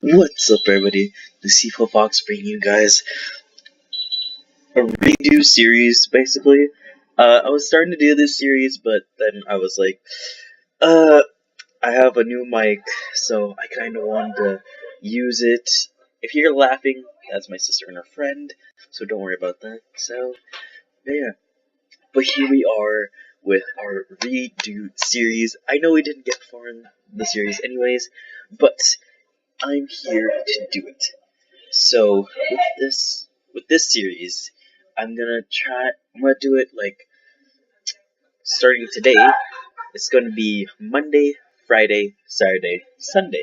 What's up, everybody? The Seafoil Fox bringing you guys a redo series, basically. I was starting to do this series, but then I was like, uh, I have a new mic, so I kind of wanted to use it. If you're laughing, that's my sister and her friend, so don't worry about that. So, yeah. But here we are with our redo series. I know we didn't get far in the series anyways, but I'm here to do it. So with this series, I'm gonna do it like starting today. It's gonna be Monday, Friday, Saturday, Sunday.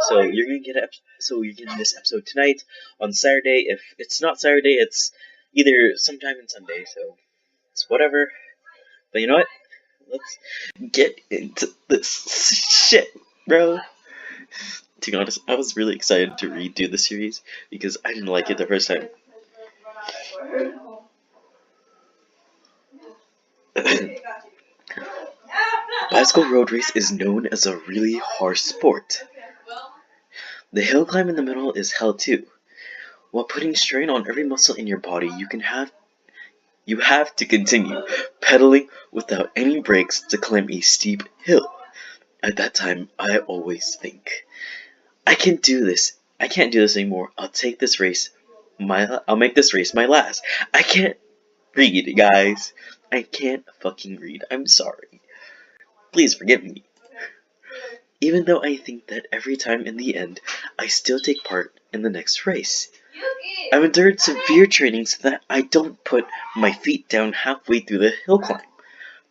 So you're getting this episode tonight. On Saturday, if it's not Saturday, it's either sometime in Sunday. So it's whatever. But you know what? Let's get into this shit, bro. To be honest, I was really excited to redo the series because I didn't like it the first time. Bicycle road race is known as a really harsh sport. The hill climb in the middle is hell too. While putting strain on every muscle in your body, you have to continue pedaling without any brakes to climb a steep hill. At that time, I always think, I can't do this. I can't do this anymore. I'll make this race my last. I can't read, guys. I can't fucking read. I'm sorry. Please forgive me. Even though I think that every time in the end, I still take part in the next race. I've endured severe training so that I don't put my feet down halfway through the hill climb.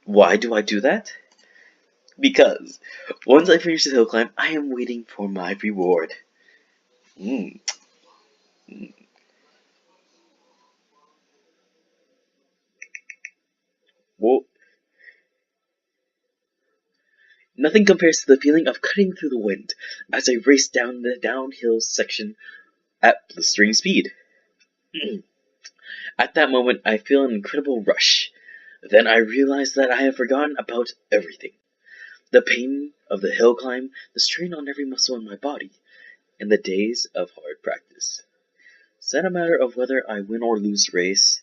Why do I do that? Because once I finish the hill climb, I am waiting for my reward. Mm. Well, nothing compares to the feeling of cutting through the wind as I race down the downhill section at blistering speed. At that moment, I feel an incredible rush. Then I realize that I have forgotten about everything. The pain of the hill climb, the strain on every muscle in my body, and the days of hard practice. It's not a matter of whether I win or lose the race.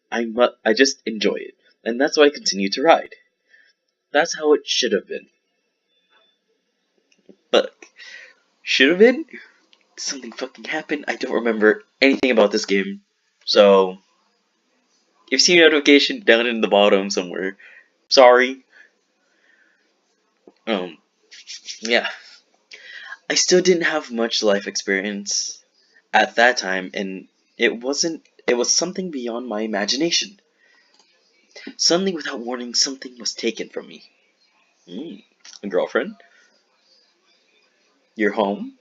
I just enjoy it, and that's why I continue to ride. That's how it should have been. But should have been? Something fucking happened. I don't remember anything about this game. So, if you see a notification down in the bottom somewhere, sorry. Um, yeah. I still didn't have much life experience at that time, and it was something beyond my imagination. Suddenly, without warning, something was taken from me. A girlfriend? Your home?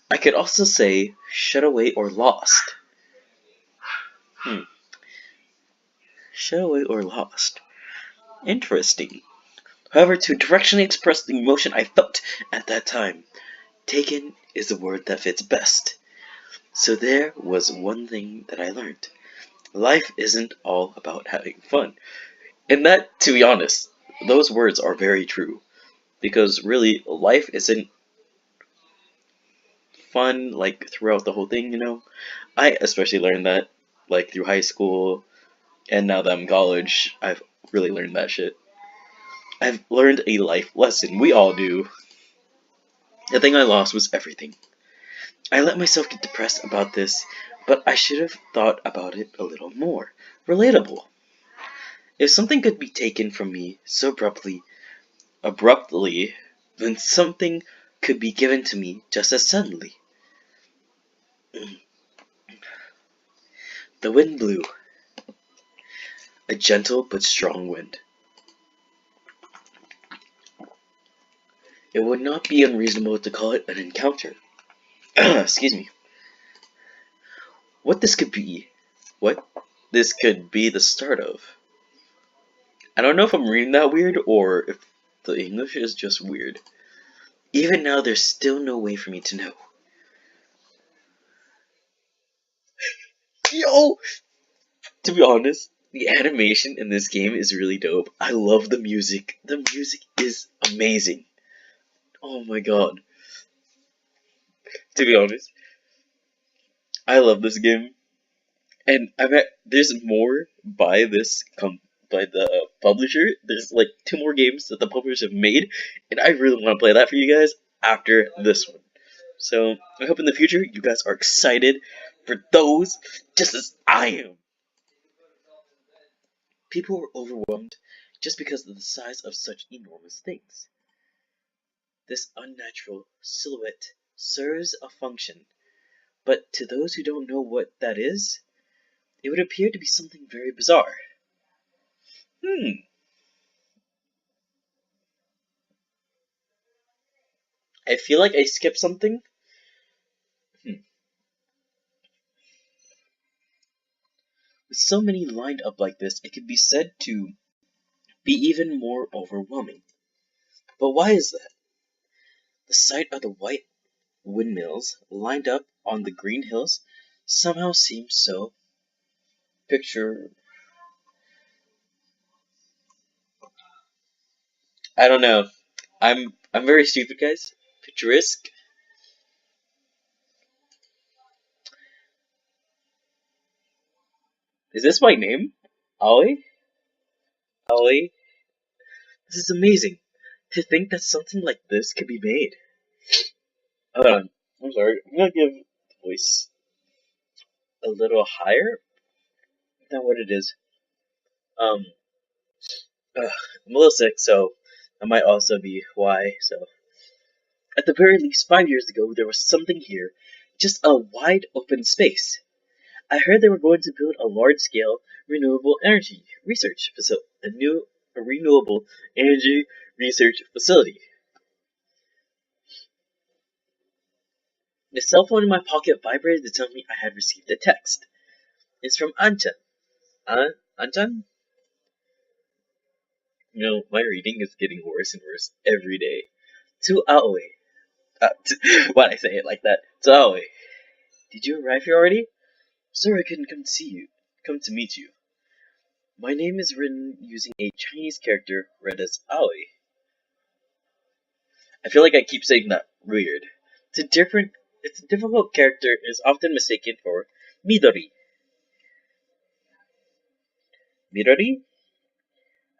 I could also say shut away or lost. Shut away or lost. Interesting. However, to directionally express the emotion I felt at that time, taken is the word that fits best. So there was one thing that I learned. Life isn't all about having fun. And that, to be honest, those words are very true. Because really, life isn't fun, like, throughout the whole thing, you know? I especially learned that, like, through high school, and now that I'm in college, I've really learned that shit. I've learned a life lesson. We all do. The thing I lost was everything. I let myself get depressed about this, but I should have thought about it a little more. Relatable. If something could be taken from me so abruptly, then something could be given to me just as suddenly. The wind blew. A gentle but strong wind. It would not be unreasonable to call it an encounter. Excuse me. What this could be. What this could be the start of. I don't know if I'm reading that weird or if the English is just weird. Even now, there's still no way for me to know. Yo! To be honest, the animation in this game is really dope. I love the music. The music is amazing. Oh my god. To be honest, I love this game. And I bet there's more by by the publisher. There's like two more games that the publishers have made, and I really want to play that for you guys after this one. So I hope in the future you guys are excited for those, just as I am. People were overwhelmed just because of the size of such enormous things. This unnatural silhouette serves a function, but to those who don't know what that is, it would appear to be something very bizarre. Hmm. I feel like I skipped something. Hmm. With so many lined up like this, it could be said to be even more overwhelming. But why is that? The sight of the white windmills lined up on the green hills somehow seems so picture. I don't know. I'm very stupid, guys. Picturesque. Is this my name? Ollie? Ollie? This is amazing. To think that something like this could be made. Hold on. I'm sorry. I'm gonna give the voice a little higher than what it is. Um, I'm a little sick, so that might also be why. So, at the very least, 5 years ago, there was something here, just a wide open space. I heard they were going to build a large-scale renewable energy research facility, a renewable energy research facility. The cell phone in my pocket vibrated to tell me I had received a text. It's from Anchan. Anchan? You know, my reading is getting worse and worse every day. To Aoi. Why'd I say it like that? To Aoi. Did you arrive here already? Sorry I couldn't come to meet you. My name is written using a Chinese character read as Aoi. I feel like I keep saying that weird. It's a difficult character and is often mistaken for Midori. Midori?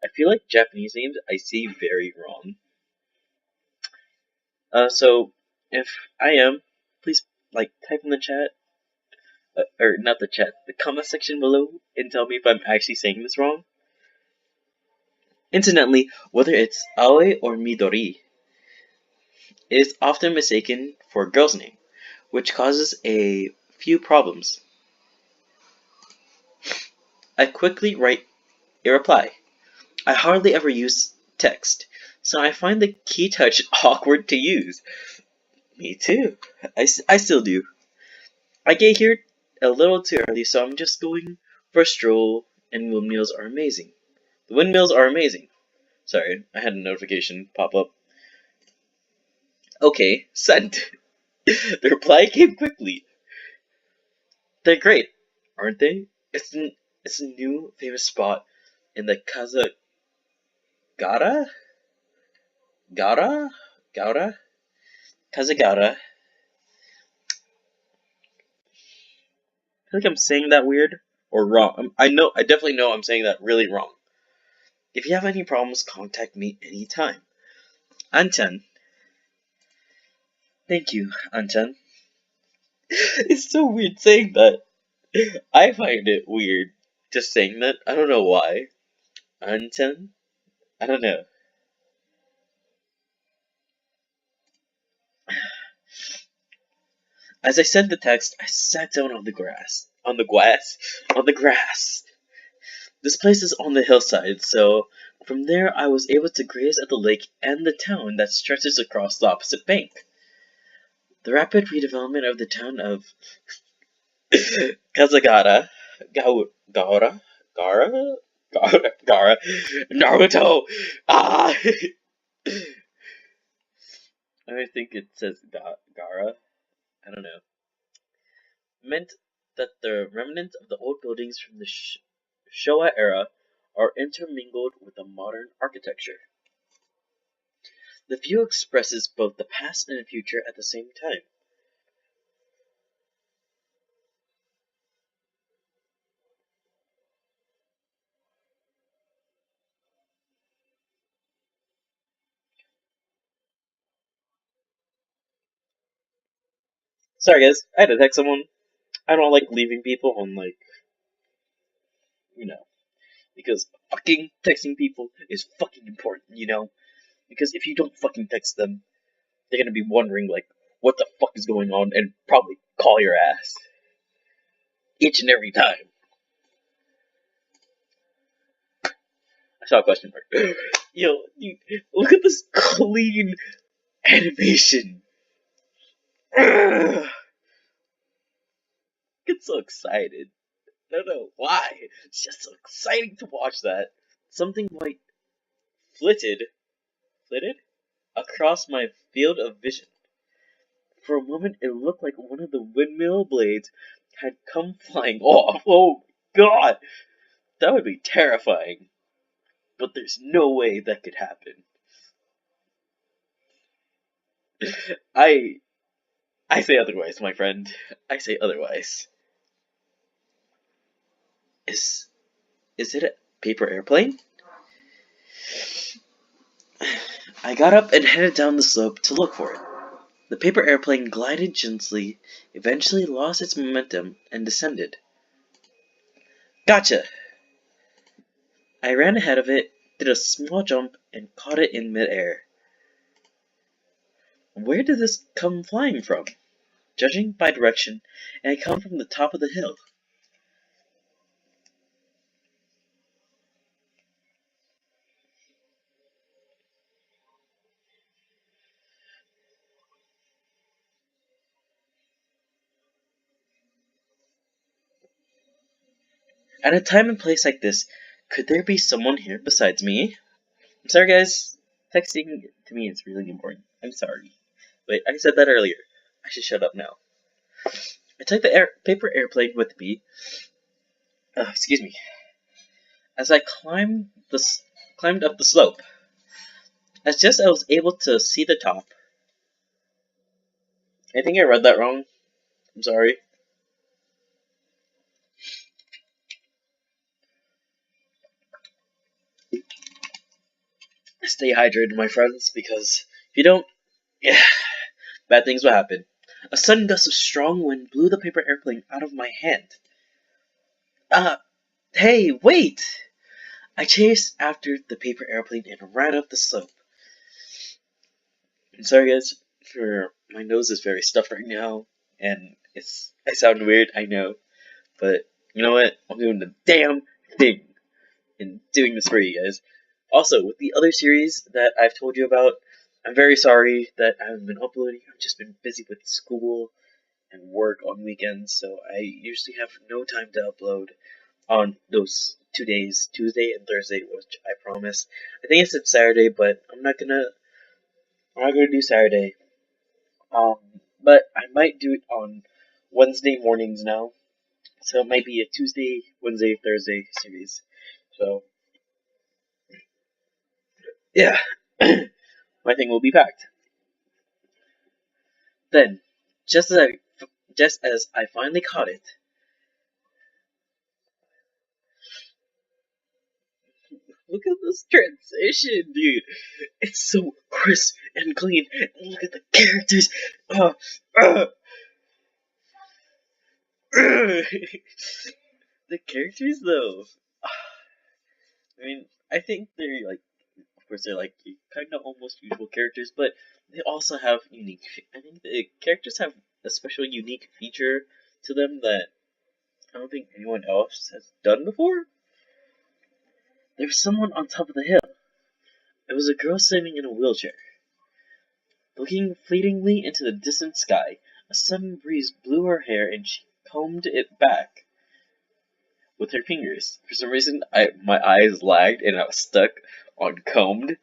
I feel like Japanese names I say very wrong. So if I am, please like type in the chat, or not the chat, the comment section below, and tell me if I'm actually saying this wrong. Incidentally, whether it's Aoi or Midori, it is often mistaken for a girl's name, which causes a few problems. I quickly write a reply. I hardly ever use text, so I find the key touch awkward to use. Me too. I still do. I get here a little too early, so I'm just going for a stroll, and windmills are amazing. The windmills are amazing. Sorry, I had a notification pop up. Okay, sent. The reply came quickly. They're great, aren't they? It's a new famous spot in the Kazagara? Gara? Gaura? Kazagara. I feel like I'm saying that weird or wrong. I definitely know I'm saying that really wrong. If you have any problems, contact me anytime. Anchan. Thank you, Anchan. It's so weird saying that. I find it weird just saying that. I don't know why. Anchan? I don't know. As I sent the text, I sat down on the grass. On the grass? On the grass. This place is on the hillside, so from there I was able to gaze at the lake and the town that stretches across the opposite bank. The rapid redevelopment of the town of Kazagara, Gaura, Gara, Naruto. Ah, I think it says Gara. I don't know. Meant that the remnants of the old buildings from the Showa era are intermingled with the modern architecture. The view expresses both the past and the future at the same time. Sorry guys, I had to text someone. I don't like leaving people on, like, you know, because fucking texting people is fucking important, you know? Because if you don't fucking text them, they're gonna be wondering, like, what the fuck is going on, and probably call your ass. Each and every time. I saw a question mark. Yo, dude, look at this clean animation. Ugh, get so excited. I don't know why. It's just so exciting to watch that. Something white flitted across my field of vision. For a moment, it looked like one of the windmill blades had come flying off. Oh god, that would be terrifying. But there's no way that could happen. I I say otherwise, my friend. I say otherwise. Is is it a paper airplane? I got up and headed down the slope to look for it. The paper airplane glided gently, eventually lost its momentum, and descended. Gotcha! I ran ahead of it, did a small jump, and caught it in midair. Where did this come flying from? Judging by direction, it had come from the top of the hill. At a time and place like this, could there be someone here besides me? I'm sorry, guys. Texting to me is really important. I'm sorry. Wait, I said that earlier. I should shut up now. I took the paper airplane with me. Excuse me. As I climbed up the slope. As just I was able to see the top. I think I read that wrong. I'm sorry. Stay hydrated, my friends, because if you don't, yeah, bad things will happen. A sudden gust of strong wind blew the paper airplane out of my hand. Uh, hey, wait! I chased after the paper airplane and ran up the slope. I'm sorry, guys, for my nose is very stuffed right now, and I sound weird, I know, but you know what? I'm doing the damn thing in doing this for you guys. Also, with the other series that I've told you about, I'm very sorry that I haven't been uploading. I've just been busy with school and work on weekends, so I usually have no time to upload on those 2 days, Tuesday and Thursday, which I promise. I think I said Saturday, but I'm not gonna do Saturday. Um, but I might do it on Wednesday mornings now, so it might be a Tuesday, Wednesday, Thursday series. So yeah, my thing will be packed. Then, just as I finally caught it, look at this transition, dude. It's so crisp and clean. And look at the characters. Uh, uh, the characters, though. I mean, I think they're like, of course, they're like kind of almost usual characters, but they also have unique. I think the characters have a special, unique feature to them that I don't think anyone else has done before. There's someone on top of the hill. It was a girl sitting in a wheelchair. Looking fleetingly into the distant sky, a sudden breeze blew her hair and she combed it back with her fingers. For some reason, my eyes lagged and I was stuck on combed.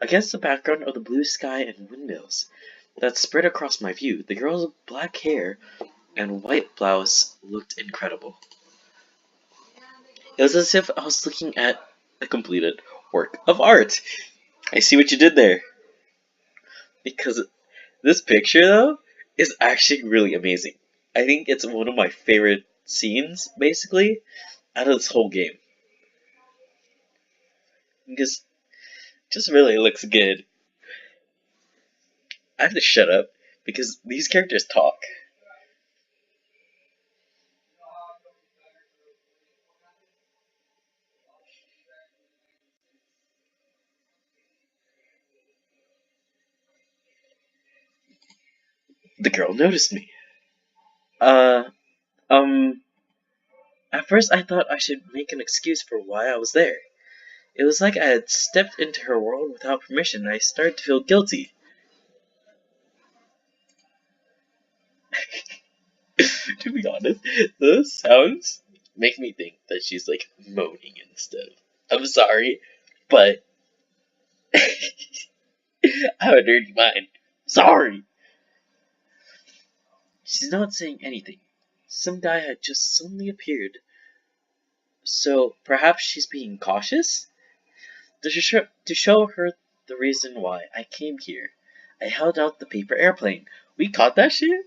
Against the background of the blue sky and windmills that spread across my view, the girl's black hair and white blouse looked incredible. It was as if I was looking at a completed work of art. I see what you did there. because this picture though is actually really amazing. I think it's one of my favorite scenes, basically, out of this whole game. Because it just really looks good. I have to shut up because these characters talk. The girl noticed me. Uh, um, at first I thought I should make an excuse for why I was there. It was like I had stepped into her world without permission, and I started to feel guilty. To be honest, those sounds make me think that she's like moaning and stuff. I'm sorry, but I have a dirty mind. Sorry. She's not saying anything. Some guy had just suddenly appeared. So perhaps she's being cautious? To show her the reason why I came here, I held out the paper airplane. We caught that shit?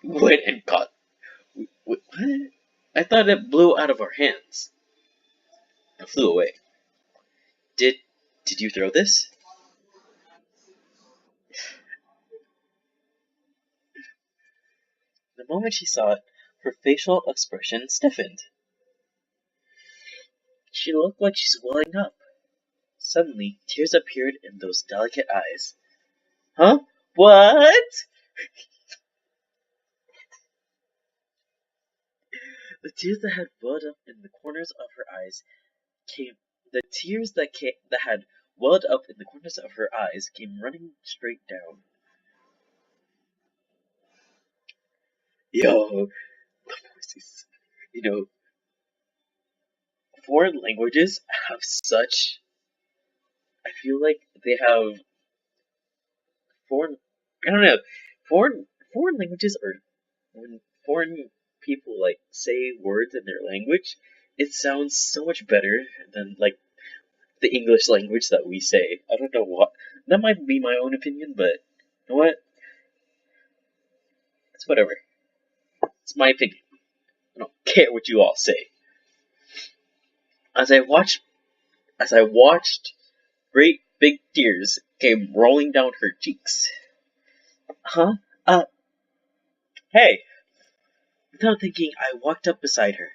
Went and caught. What? I thought it blew out of our hands and flew away. Did did you throw this? The moment she saw it, her facial expression stiffened. She looked like she's welling up. Suddenly, tears appeared in those delicate eyes. Huh? What? The tears that had welled up in the corners of her eyes came. The tears that had welled up in the corners of her eyes came running straight down. Yo, the voices. You know, foreign languages have such. I feel like they have foreign. I don't know. Foreign languages are when foreign people like say words in their language. It sounds so much better than like the English language that we say. I don't know what. That might be my own opinion, but you know what? It's whatever. It's my opinion. I don't care what you all say. As I watched, as I watched, great big tears came rolling down her cheeks. Huh? Uh, hey! Without thinking, I walked up beside her.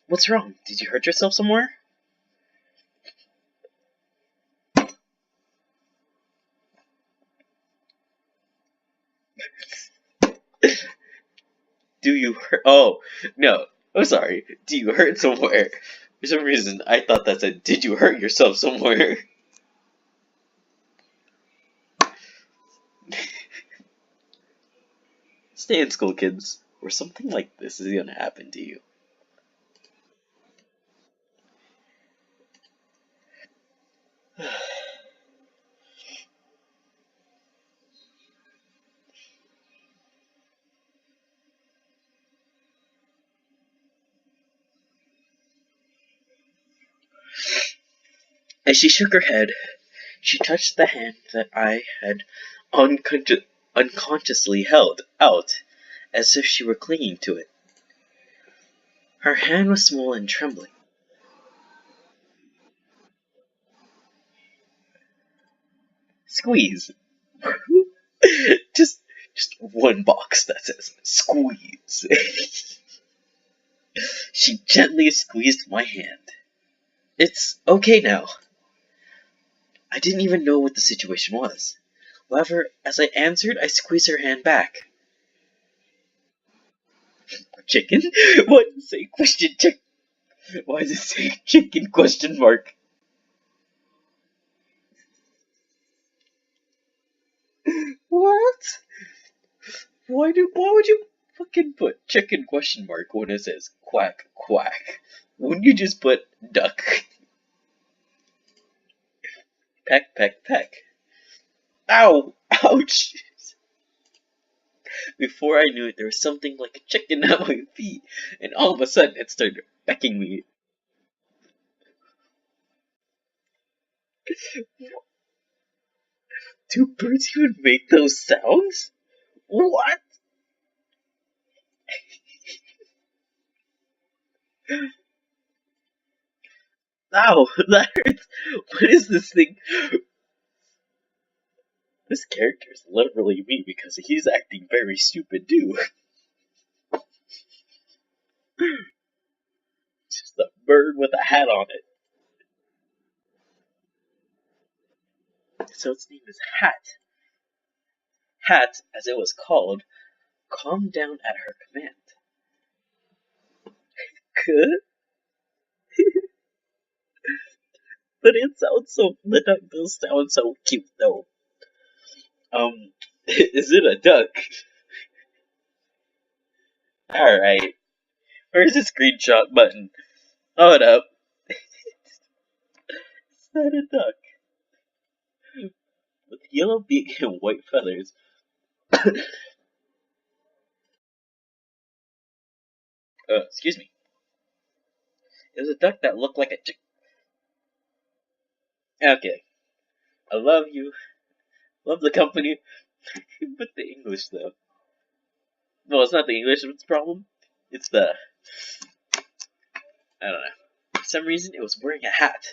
What's wrong? Did you hurt yourself somewhere? Do you hurt? Oh, no. I'm sorry. Do you hurt somewhere? For some reason, I thought that said, did you hurt yourself somewhere? Stay in school, kids, or something like this is gonna happen to you. As she shook her head, she touched the hand that I had unconsciously held out, as if she were clinging to it. Her hand was small and trembling. Squeeze. just, just one box that says squeeze. She gently squeezed my hand. It's okay now. I didn't even know what the situation was. However, as I answered, I squeezed her hand back. Chicken? Why does it say question chick? Why does it say chicken question mark? What? Why would you fucking put chicken question mark when it says quack quack? Wouldn't you just put duck? Peck peck peck. Ow! Ouch! Before I knew it, there was something like a chicken at my feet, and all of a sudden it started pecking me. Do birds even make those sounds? What? Ow, that hurts. What is this thing? This character is literally me because he's acting very stupid too. Just a bird with a hat on it. So its name is Hat. Hat, as it was called, calmed down at her command. Good? But it sounds so. The duck does sound so cute though. Is it a duck? Alright. Where's the screenshot button? Hold up. Is that a duck? With yellow beak and white feathers. Excuse me. It was a duck that looked like a chick. Okay. I love you. Love the company. But the English though. No, it's not the English that's the problem. It's the. I don't know. For some reason, it was wearing a hat.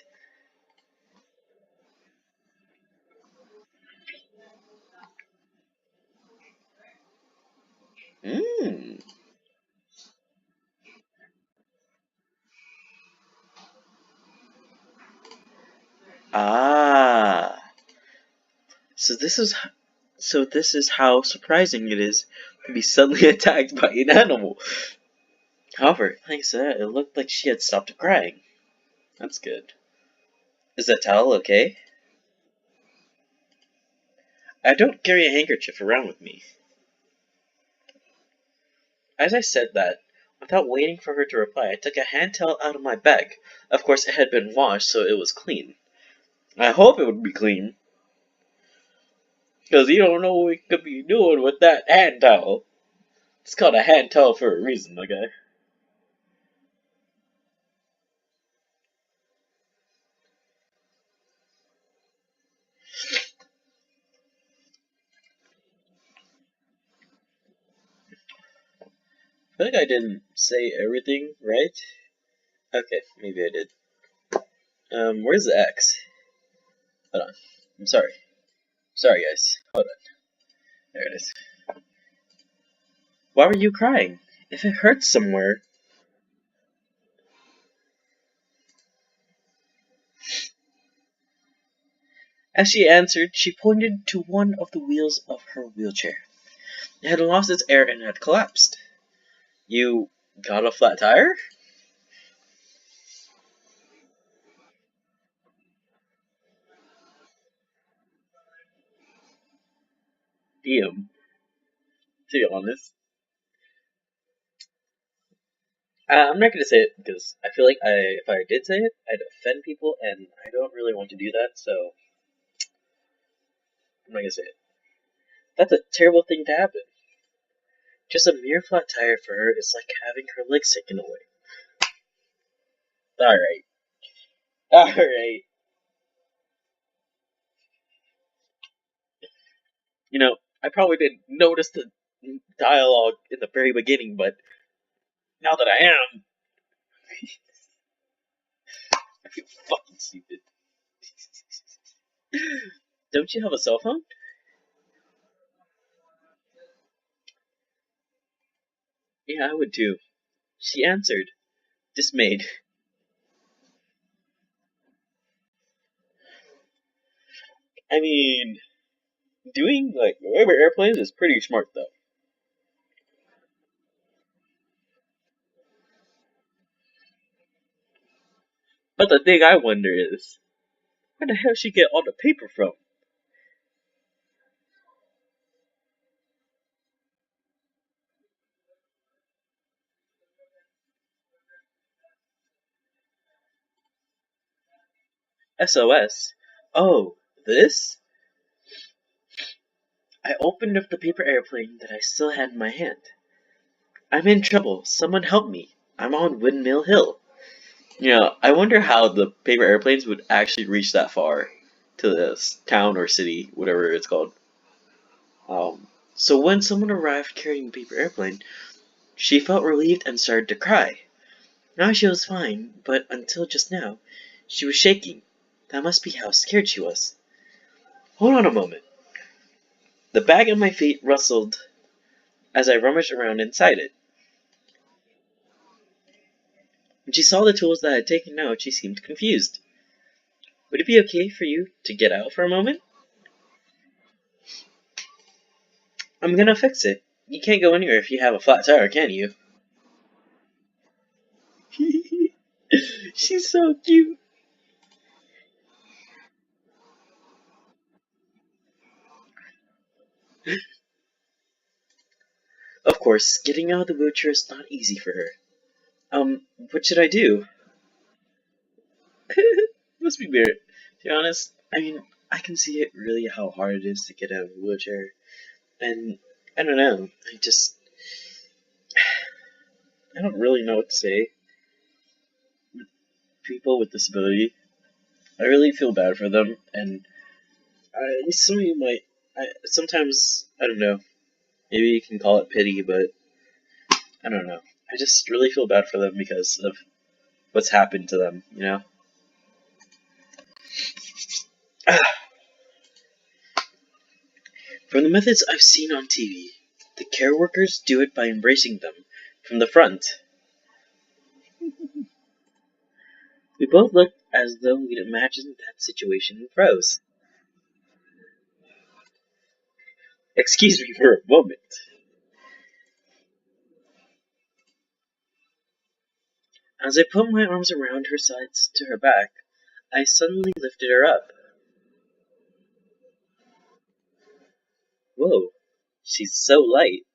Mmm. Ah. So this is this is how surprising it is to be suddenly attacked by an animal. However, thanks to that, it looked like she had stopped crying. That's good. Is that towel okay? I don't carry a handkerchief around with me. As I said that, without waiting for her to reply, I took a hand towel out of my bag. Of course, it had been washed, so it was clean. I hope it would be clean. Because you don't know what we could be doing with that hand towel. It's called a hand towel for a reason, okay? I think I didn't say everything, right? Okay, maybe I did. Where's the X? Hold on. I'm sorry. Sorry, guys. Hold on. There it is. Why were you crying? If it hurts somewhere. As she answered, she pointed to one of the wheels of her wheelchair. It had lost its air and had collapsed. You got a flat tire? Damn. To be honest. I'm not gonna say it because I feel like if I did say it, I'd offend people, and I don't really want to do that, so I'm not gonna say it. That's a terrible thing to happen. Just a mere flat tire for her is like having her legs taken away. Alright. Alright. You know, I probably didn't notice the dialogue in the very beginning, but now that I am, I feel fucking stupid. Don't you have a cell phone? Yeah, I would too. She answered, dismayed. I mean, doing like over airplanes is pretty smart though. But the thing I wonder is, where the hell she get all the paper from? SOS. Oh, this? I opened up the paper airplane that I still had in my hand. I'm in trouble. Someone help me. I'm on Windmill Hill. You know, I wonder how the paper airplanes would actually reach that far. to this town or city, whatever it's called. So when someone arrived carrying a paper airplane, she felt relieved and started to cry. Now she was fine, but until just now, she was shaking. That must be how scared she was. Hold on a moment. The bag at my feet rustled as I rummaged around inside it. When she saw the tools that I had taken out, she seemed confused. Would it be okay for you to get out for a moment? I'm gonna fix it. You can't go anywhere if you have a flat tire, can you? She's so cute. Of course, getting out of the wheelchair is not easy for her. What should I do? Must be weird. To be honest, I mean, I can see it really how hard it is to get out of a wheelchair. And I don't know. I don't really know what to say. People with disability, I really feel bad for them, and some of you might. Sometimes I don't know. Maybe you can call it pity, but I don't know. I just really feel bad for them because of what's happened to them. You know. From the methods I've seen on TV, the care workers do it by embracing them from the front. We both looked as though we'd imagined that situation and froze. Excuse me for a moment. As I put my arms around her sides to her back, I suddenly lifted her up. Whoa, she's so light.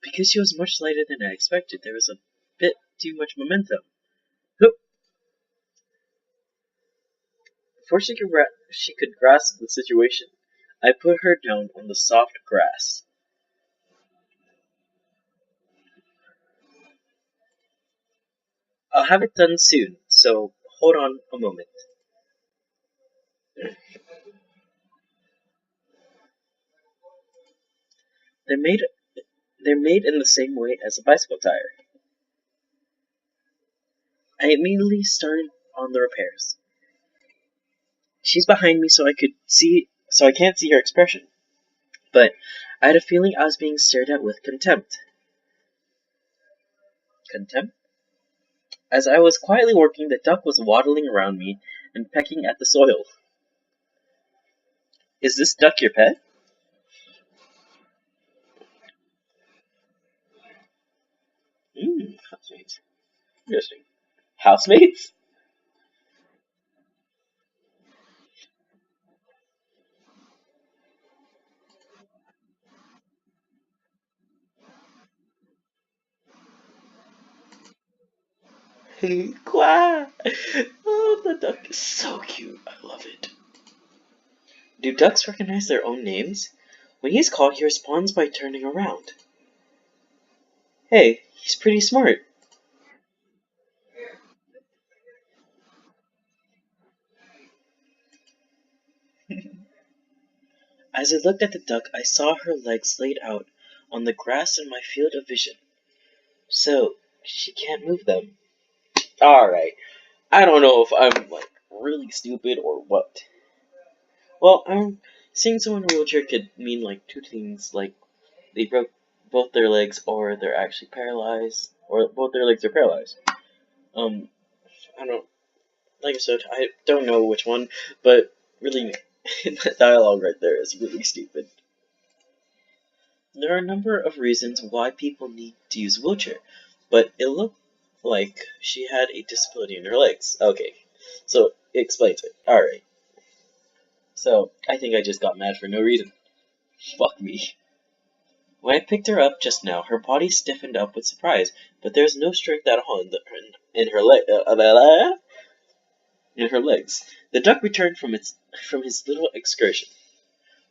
Because she was much lighter than I expected, there was a bit too much momentum. Hoop! Before she could grasp the situation, I put her down on the soft grass. I'll have it done soon, so hold on a moment. They're made they're made in the same way as a bicycle tire. I immediately started on the repairs. She's behind me so I can't see her expression. But I had a feeling I was being stared at with contempt. Contempt? As I was quietly working, the duck was waddling around me and pecking at the soil. Is this duck your pet? Housemates. Interesting. Housemates? Quack! Oh, the duck is so cute. I love it. Do ducks recognize their own names? When he's called, he responds by turning around. Hey, he's pretty smart. As I looked at the duck, I saw her legs laid out on the grass in my field of vision. So, she can't move them. Alright, I don't know if I'm, really stupid or what. Well, seeing someone in a wheelchair could mean, two things, they broke both their legs or they're actually paralyzed, or both their legs are paralyzed. Um, I don't, like I said, I don't know which one, but really, that dialogue right there is really stupid. There are a number of reasons why people need to use a wheelchair, but it looked like she had a disability in her legs. Okay, so it explains it. Alright. So, I think I just got mad for no reason. Fuck me. When I picked her up just now, her body stiffened up with surprise, but there was no strength at all in her in her legs. The duck returned from his little excursion.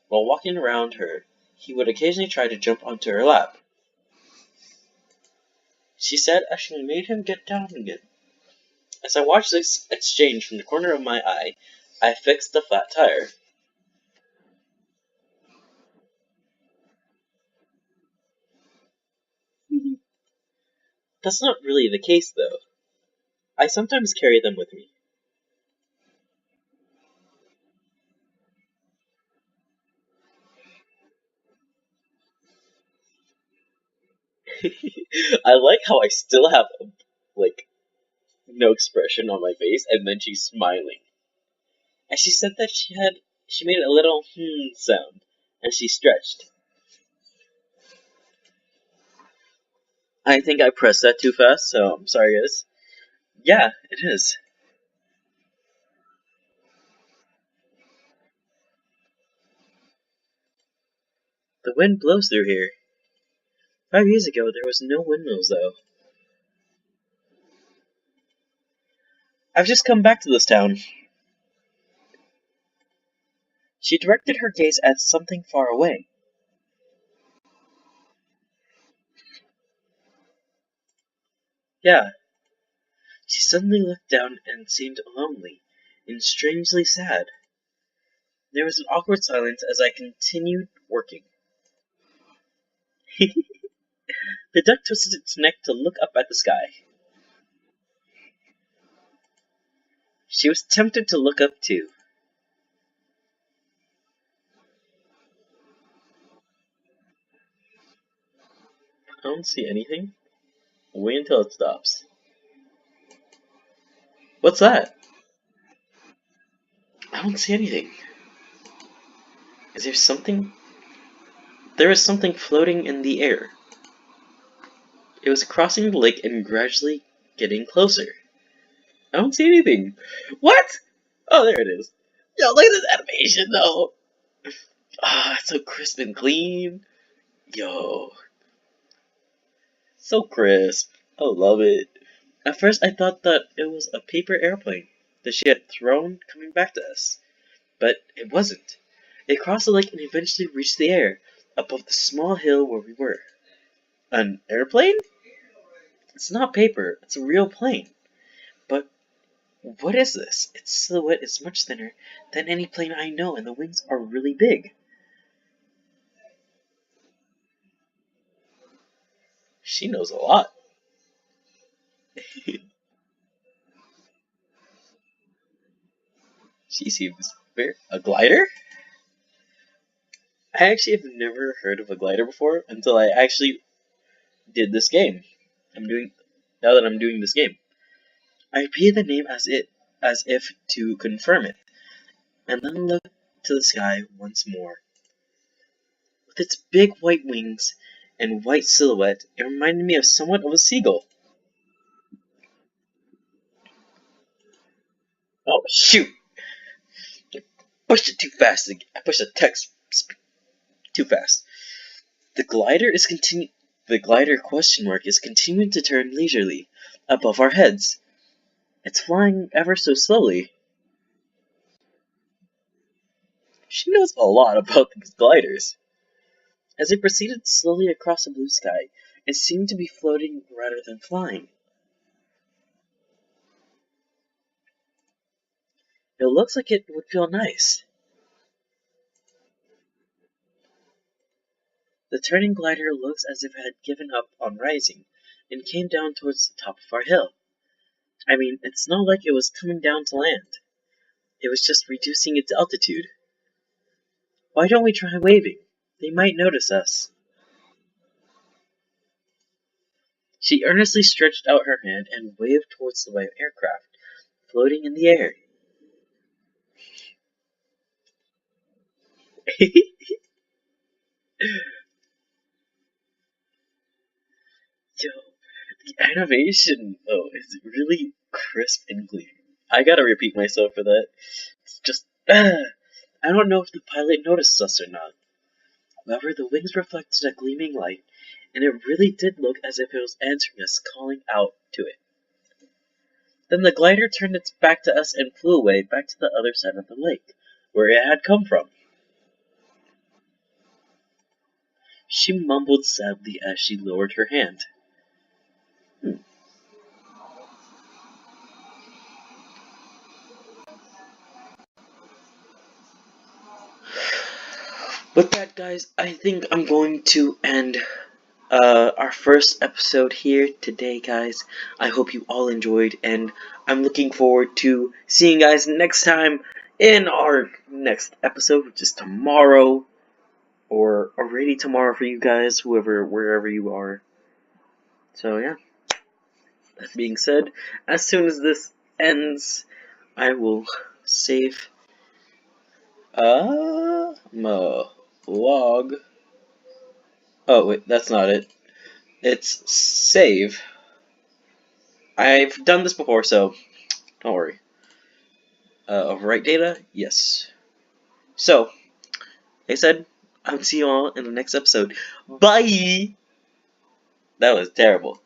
While walking around her, he would occasionally try to jump onto her lap. She said as she made him get down again. As I watched this exchange from the corner of my eye, I fixed the flat tire. That's not really the case, though. I sometimes carry them with me. I like how I still have, like, no expression on my face, and then she's smiling. And she said that she made a little sound, and she stretched. I think I pressed that too fast, so I'm sorry, guys. Yeah, it is. The wind blows through here. 5 years ago, there was no windmills, though. I've just come back to this town. She directed her gaze at something far away. Yeah, she suddenly looked down and seemed lonely and strangely sad. There was an awkward silence as I continued working. The duck twisted its neck to look up at the sky. She was tempted to look up too. I don't see anything. Wait until it stops. What's that? I don't see anything. Is there something? There is something floating in the air. It was crossing the lake and gradually getting closer. I don't see anything. What? Oh, there it is. Yo, look at this animation, though. Ah, it's so crisp and clean. Yo, so crisp. I love it. At first, I thought that it was a paper airplane that she had thrown coming back to us. But it wasn't. It crossed the lake and eventually reached the air, above the small hill where we were. An airplane? It's not paper, it's a real plane. But what is this? Its silhouette is much thinner than any plane I know, and the wings are really big. She knows a lot. She seems very... A glider? I actually have never heard of a glider before until I actually did this game. I'm doing... Now that I'm doing this game. I repeated the name as if to confirm it, and then looked to the sky once more. With its big white wings and white silhouette, it reminded me of somewhat of a seagull. Oh shoot! I pushed it too fast. I pushed the text too fast. The glider is continu- The glider question mark is continuing to turn leisurely above our heads. It's flying ever so slowly. She knows a lot about these gliders. As it proceeded slowly across the blue sky, it seemed to be floating rather than flying. It looks like it would feel nice. The turning glider looks as if it had given up on rising and came down towards the top of our hill. I mean, it's not like it was coming down to land. It was just reducing its altitude. Why don't we try waving? They might notice us. She earnestly stretched out her hand and waved towards the white aircraft, floating in the air. Yo, the animation, though, is really crisp and clean. I gotta repeat myself for that. It's just, I don't know if the pilot noticed us or not. However, the wings reflected a gleaming light, and it really did look as if it was answering us, calling out to it. Then the glider turned its back to us and flew away back to the other side of the lake, where it had come from. She mumbled sadly as she lowered her hand. Hmm. With that, guys, I think I'm going to end our first episode here today, guys. I hope you all enjoyed, and I'm looking forward to seeing you guys next time in our next episode, which is tomorrow, or already tomorrow for you guys, wherever you are. So yeah, that being said, as soon as this ends, I will save my log. Oh wait, that's not it. It's save. I've done this before, so don't worry. Overwrite data? Yes. So, like I said, I'll see you all in the next episode. Bye! That was terrible.